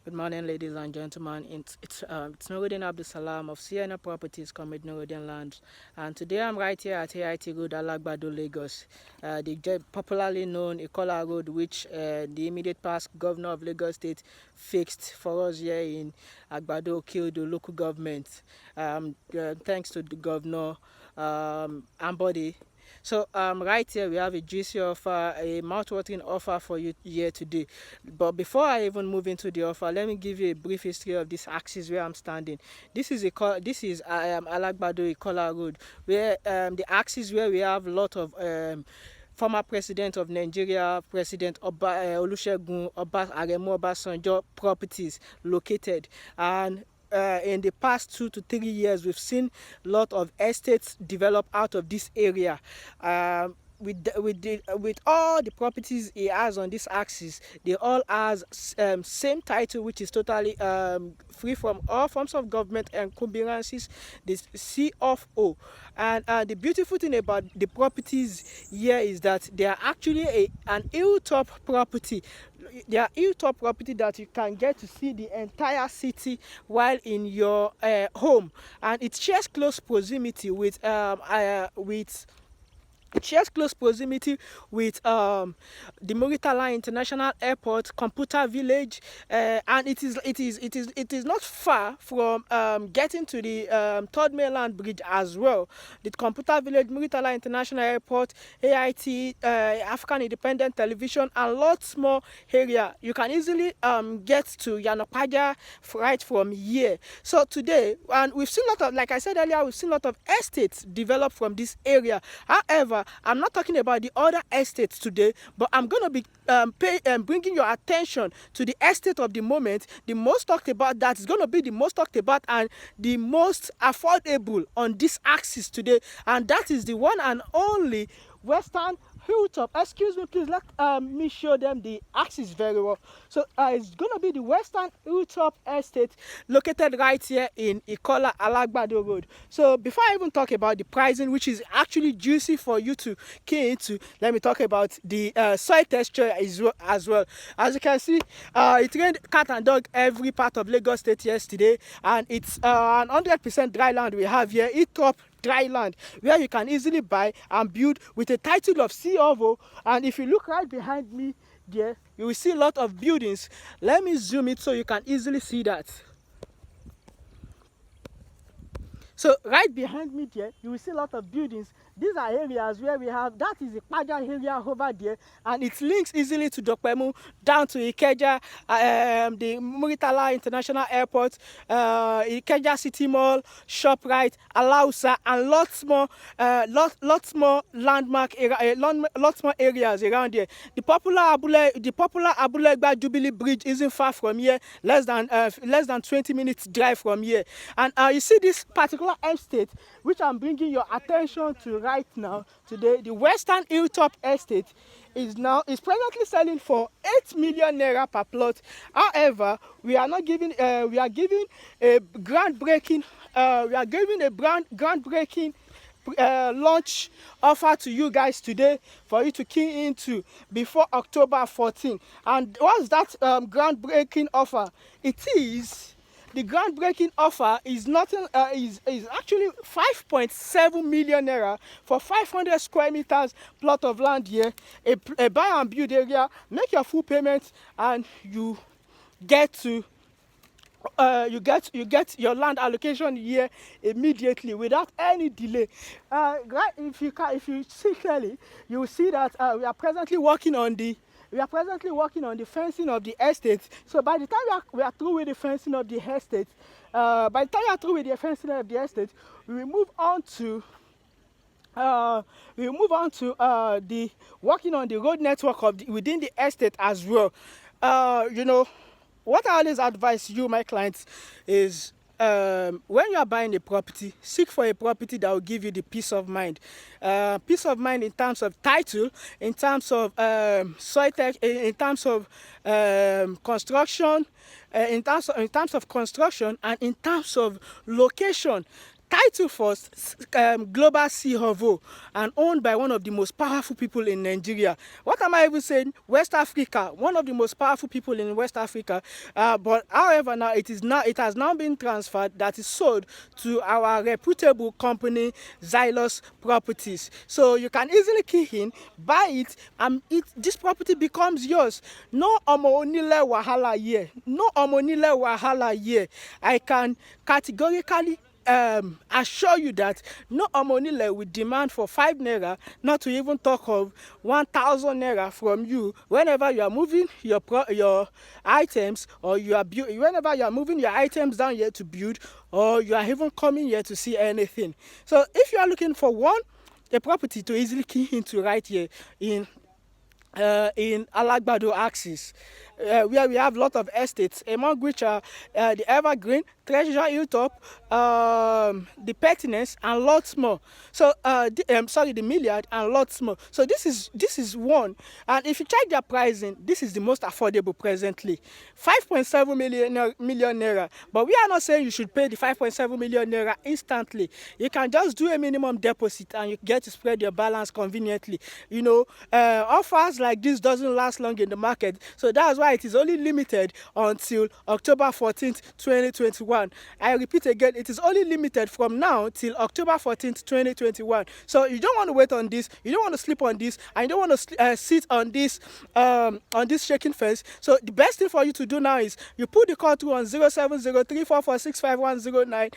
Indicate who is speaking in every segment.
Speaker 1: Good morning, ladies and gentlemen. It's Nuruddin Abdul Salam of Sienna Properties, Commit Nuruddin Lands, and today I'm right here at AIT Road, Alagbado, Lagos, popularly known Ikola Road, which the immediate past governor of Lagos State fixed for us here in Agbado, Kildo local government. Thanks to the governor Ambody. So right here we have a juicy offer, a mouth-watering offer for you here today. But before I even move into the offer, let me give you a brief history of this axis where I'm standing. This is Alagbado Ikola Road, where the axis where we have a lot of former president of Nigeria, President Olusegun Aremu Obasanjo properties located. And in the past 2 to 3 years, we've seen a lot of estates develop out of this area. With all the properties he has on this axis, they all has same title, which is totally free from all forms of government encumbrances, this CFO. And the beautiful thing about the properties here is that they are actually an hilltop property. They are hilltop property that you can get to see the entire city while in your home, and it shares close proximity with it shares close proximity with the Muritala International Airport, Computer Village, and it is not far from getting to the Third Mainland Bridge as well. The Computer Village, Muritala International Airport, AIT, African Independent Television, and lots more area. You can easily get to Yanopaja right from here. So today, and we've seen a lot of, like I said earlier, we've seen a lot of estates develop from this area. However, I'm not talking about the other estates today, but I'm going to be bringing your attention to the estate of the moment, the most talked about, that is going to be the most talked about and the most affordable on this axis today, and that is the one and only Western Hiltop. Excuse me, please let me show them the axis very well. So it's going to be the Western Hiltop estate located right here in Ikola, Alagbado Road. So before I even talk about the pricing, which is actually juicy for you to key into, let me talk about the soil texture as well. As you can see, it rained cat and dog every part of Lagos State yesterday, and it's an 100% dry land we have here. Hiltop dry land where you can easily buy and build with a title of CFO. And if you look right behind me there, you will see a lot of buildings. Let me zoom it so you can easily see that. So right behind me there, you will see a lot of buildings. These are areas where we have, that is the Ikeja area over there, and it links easily to Dokpemu, down to Ikeja, the Muritala International Airport, Ikeja City Mall, ShopRite, Alausa, and lots more landmark area, lots more areas around here. The popular Abulegba Jubilee Bridge isn't far from here, less than 20 minutes drive from here. And you see this particular estate, which I'm bringing your attention to right now today, the Western Hiltop estate, is presently selling for 8 million naira per plot. However, we are giving a groundbreaking launch offer to you guys today for you to key into before October 14. And what's that groundbreaking offer? The groundbreaking offer is nothing. Is actually 5.7 million naira for 500 square meters plot of land here, a buy and build area. Make your full payment, and you get to you get your land allocation here immediately without any delay. Right, if you see clearly, you will see that we are presently working on the fencing of the estate. So by the time we are through with the fencing of the estate, we will move on to the working on the road network within the estate as well. What I always advise you, my clients, is when you are buying a property, seek for a property that will give you the peace of mind. Peace of mind in terms of title, in terms of soil tech, in terms of construction, in terms of construction, and in terms of location. title first, global CEO, and owned by one of the most powerful people in Nigeria. What am I even saying? West Africa, one of the most powerful people in West Africa. But however, now it has now been transferred, that is sold to our reputable company Xylus Properties. So you can easily key in, buy it, and this property becomes yours. No omonile wahala here. No omonile wahala here. I can categorically assure you that no omonile will demand for 5 naira, not to even talk of 1,000 naira from you whenever you are moving your items, or whenever you are moving your items down here to build, or you are even coming here to see anything. So if you are looking for a property to easily key into right here in Alagbado axis, where we have a lot of estates, among which are the Evergreen, Treasure Hiltop, the Pertinence, and lots more. So, the Milliard, and lots more. So this is one. And if you check their pricing, this is the most affordable presently, 5.7 million naira. But we are not saying you should pay the 5.7 million naira instantly. You can just do a minimum deposit, and you get to spread your balance conveniently. Offers like this doesn't last long in the market, so that's why it is only limited until October 14th, 2021. I repeat again, it is only limited from now till October 14th, 2021. So you don't want to wait on this, you don't want to sleep on this, and you don't want to sit on this shaking fence. So the best thing for you to do now is you put the call through on 0703446510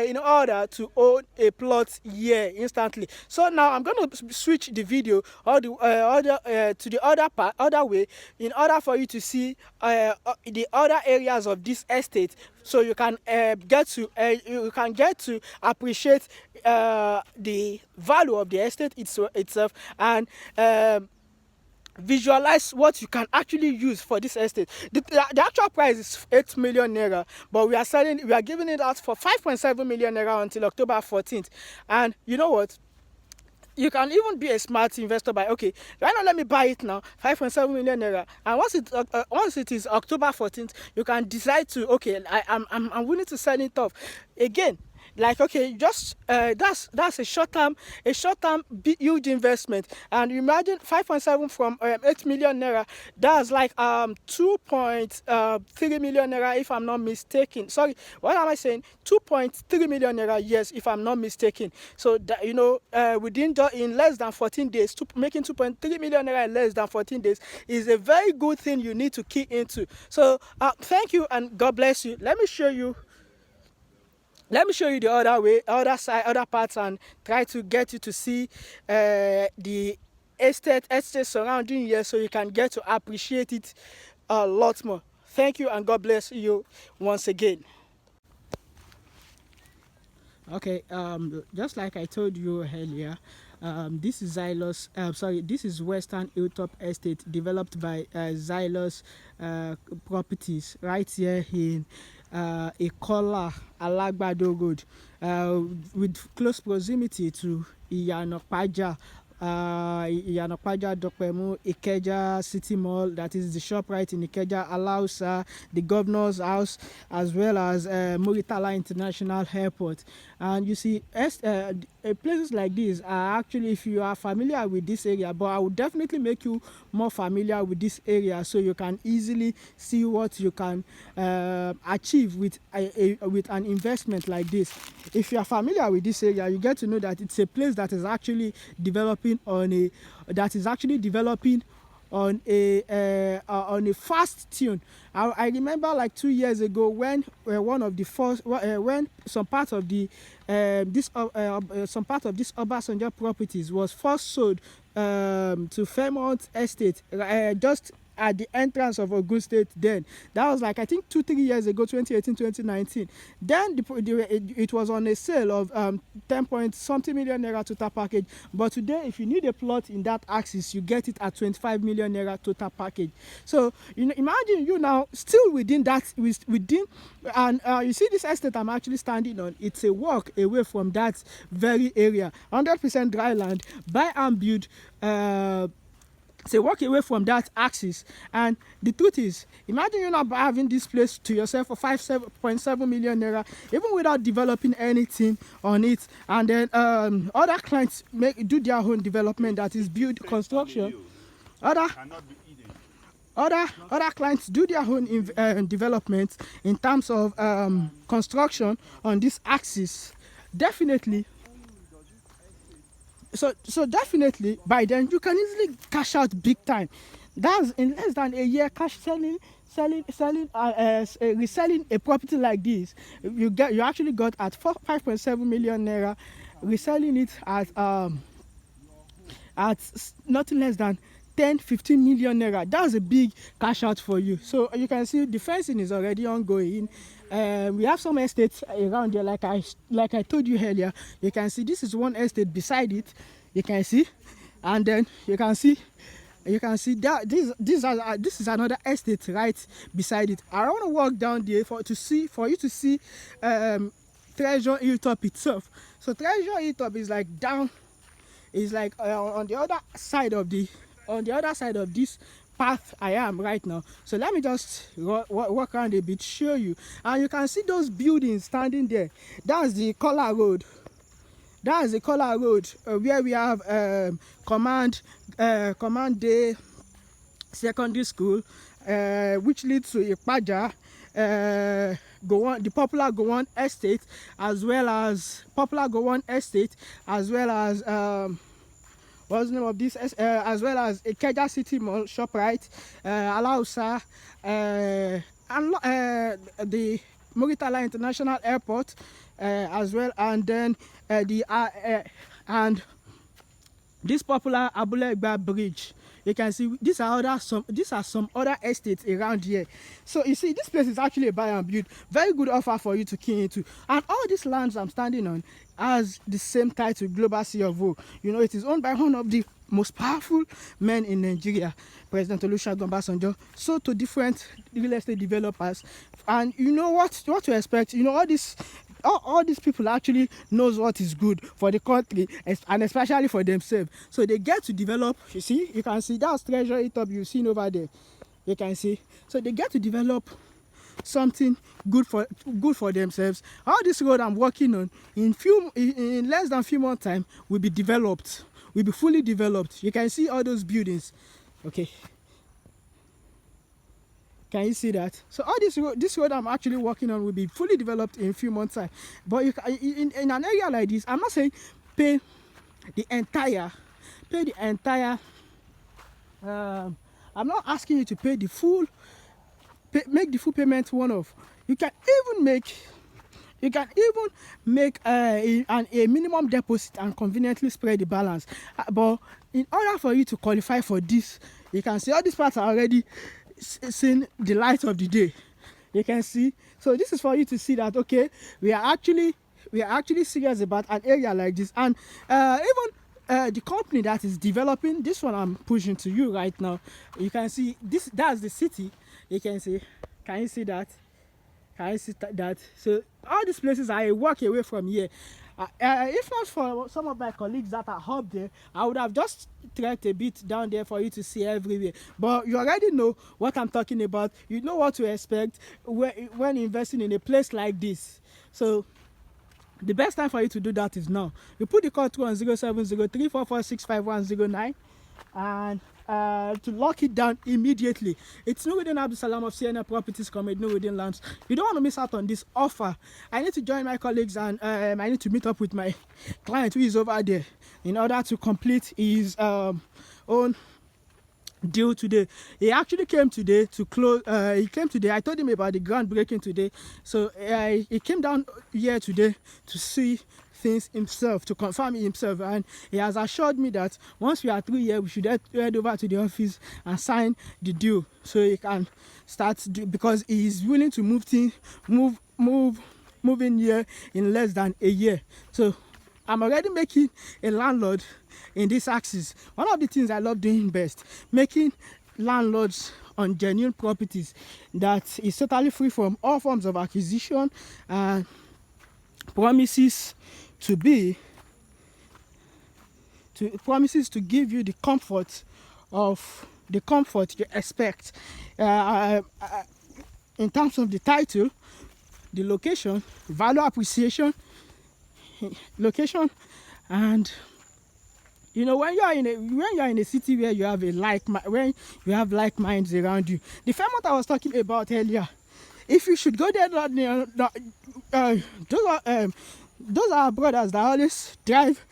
Speaker 1: in order to own a plot here instantly. So now I'm going to switch the video or the to the other way, in order for you to see the other areas of this estate, so you can get to appreciate the value of the estate itself, and visualize what you can actually use for this estate. The actual price is 8 million naira, but we are giving it out for 5.7 million naira until October 14th. And you know what? You can even be a smart investor by, okay, why not let me buy it now, 5.7 million naira, and once it is October 14th, you can decide to, okay, I'm willing to sell it off again. Like, okay, just that's a short-term huge investment. And imagine 5.7 from 8 million naira, that's like 2.3 million naira, if I'm not mistaken. Sorry, what am I saying? 2.3 million naira, yes, if I'm not mistaken. So that, in less than 14 days, making 2.3 million naira in less than 14 days is a very good thing you need to key into. So thank you, and God bless you. Let me show you the other way, other side, other parts, and try to get you to see the estate surrounding here, so you can get to appreciate it a lot more. Thank you, and God bless you once again. Okay, just like I told you earlier, this is this is Western Hiltop Estate, developed by Xylus Properties, right here in Ikola, Alagbado Road, with close proximity to Iyanopaja, Dopemu, Ikeja City Mall, that is the shop right in Ikeja, Alausa, the governor's house, as well as Muritala International Airport. And you see, places like this are actually, if you are familiar with this area, but I would definitely make you more familiar with this area, so you can easily see what you can achieve with an investment like this. If you are familiar with this area, you get to know that it's a place that is actually developing on a fast tune. I remember like 2 years ago when one of the first when some part of this Obasanjo properties was first sold to Fairmont Estate, just at the entrance of Ogun State. Then that was like, I think 2-3 years ago, 2018, 2019. Then it was on a sale of 10-point-something million naira total package. But today, if you need a plot in that axis, you get it at 25 million naira total package. So imagine you now still within, and you see this estate I'm actually standing on. It's a walk away from that very area, 100% dry land, buy and build. So walk away from that axis. And the truth is, imagine you not having this place to yourself for 5.7 million naira, even without developing anything on it. And then other clients do their own development, that is build construction. Other clients do their own development in terms of construction on this axis. Definitely. So definitely by then you can easily cash out big time. That's in less than a year. Reselling a property like this, you actually got at 5.7 million naira, reselling it at nothing less than 10-15 million naira. That's a big cash out for you. So you can see the fencing is already ongoing. We have some estates around here, like I told you earlier. You can see this is one estate beside it. You can see, and then you can see that this is another estate right beside it. I want to walk down there for you to see Treasure Hiltop itself. So Treasure Hiltop is like down, is like on the other side of this path I am right now. So let me just walk around a bit, show you. And you can see those buildings standing there. That's the Ikola road. That's the Ikola road, where we have Command Day Secondary School, which leads to Ikeja, the popular Gowon Estate, as well as what's the name of this? As well as Ikeja City Mall, ShopRite, Alausa, and the Muritala International Airport, as well, and then and this popular Alagbado bridge. You can see these are some other estates around here. So you see, this place is actually a buy and build. Very good offer for you to key into. And all these lands I'm standing on has the same title, Global CFO. You know, it is owned by one of the most powerful men in Nigeria, President Olusegun Obasanjo. So to different real estate developers. And you know what to expect. You know, all these people actually knows what is good for the country and especially for themselves. So they get to develop. You see, you can see that's Treasure Hiltop you've seen over there. You can see. So they get to develop something good for themselves. All this road I'm working on in less than few months time will be developed. Will be fully developed. You can see all those buildings. Okay. Can you see that? So all this road I'm actually working on will be fully developed in a few months time. But in an area like this, I'm not saying pay the entire. I'm not asking you to pay the full. Make the full payment one-off. You can even make a minimum deposit and conveniently spread the balance. But in order for you to qualify for this, you can see all these parts are already seen the light of the day. You can see. So this is for you to see that, okay, we are actually serious about an area like this. And even the company that is developing this one I'm pushing to you right now, you can see that's the city. You can see. Can you see that? Can you see that? So all these places are a walk away from here. If not for some of my colleagues that are up there, I would have just trekked a bit down there for you to see everywhere. But you already know what I'm talking about. You know what to expect when investing in a place like this. So the best time for you to do that is now. You put the call through on 070344651009 and to lock it down immediately. It's Nuruddin Abdul Salam of CNN Properties Comedy Nuruddin Lands. You don't want to miss out on this offer. I need to join my colleagues and I need to meet up with my client who is over there in order to complete his own deal today. He actually came today to close. He came today. I told him about the groundbreaking today. So he came down here today to see things himself, to confirm himself, and he has assured me that once we are through here, we should head over to the office and sign the deal so he can start because he is willing to move in here in less than a year. So I'm already making a landlord in this axis. One of the things I love doing best, making landlords on genuine properties that is totally free from all forms of acquisition and promises to give you the comfort of the comfort you expect in terms of the title, the location, value appreciation, location, and you know, when you are in a city where you have like minds around you. The Fairmont I was talking about earlier, if you should go there, those are brothers that always drive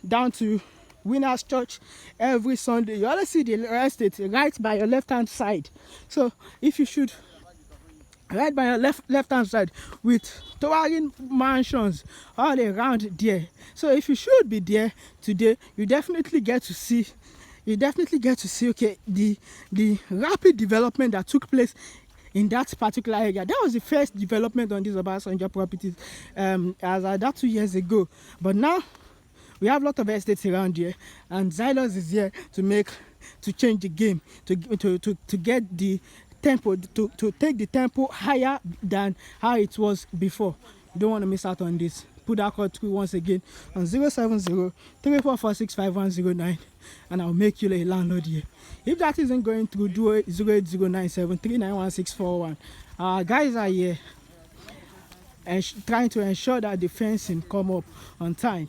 Speaker 1: down to Winners Church every Sunday. You always see the real estate right by your left hand side. So if you should right by your left hand side with towering mansions all around there. So if you should be there today, you definitely get to see okay, the rapid development that took place in that particular area. That was the first development on these Obasanjo properties as at that 2 years ago. But now we have a lot of estates around here, and Xylos is here to change the game, to get the tempo, to take the tempo higher than how it was before. You don't want to miss out on this. Put that code through once again on 070-3446-5109, and I'll make you a landlord here. If that isn't going through, do 08097391641. Our guys are here and trying to ensure that the fencing come up on time.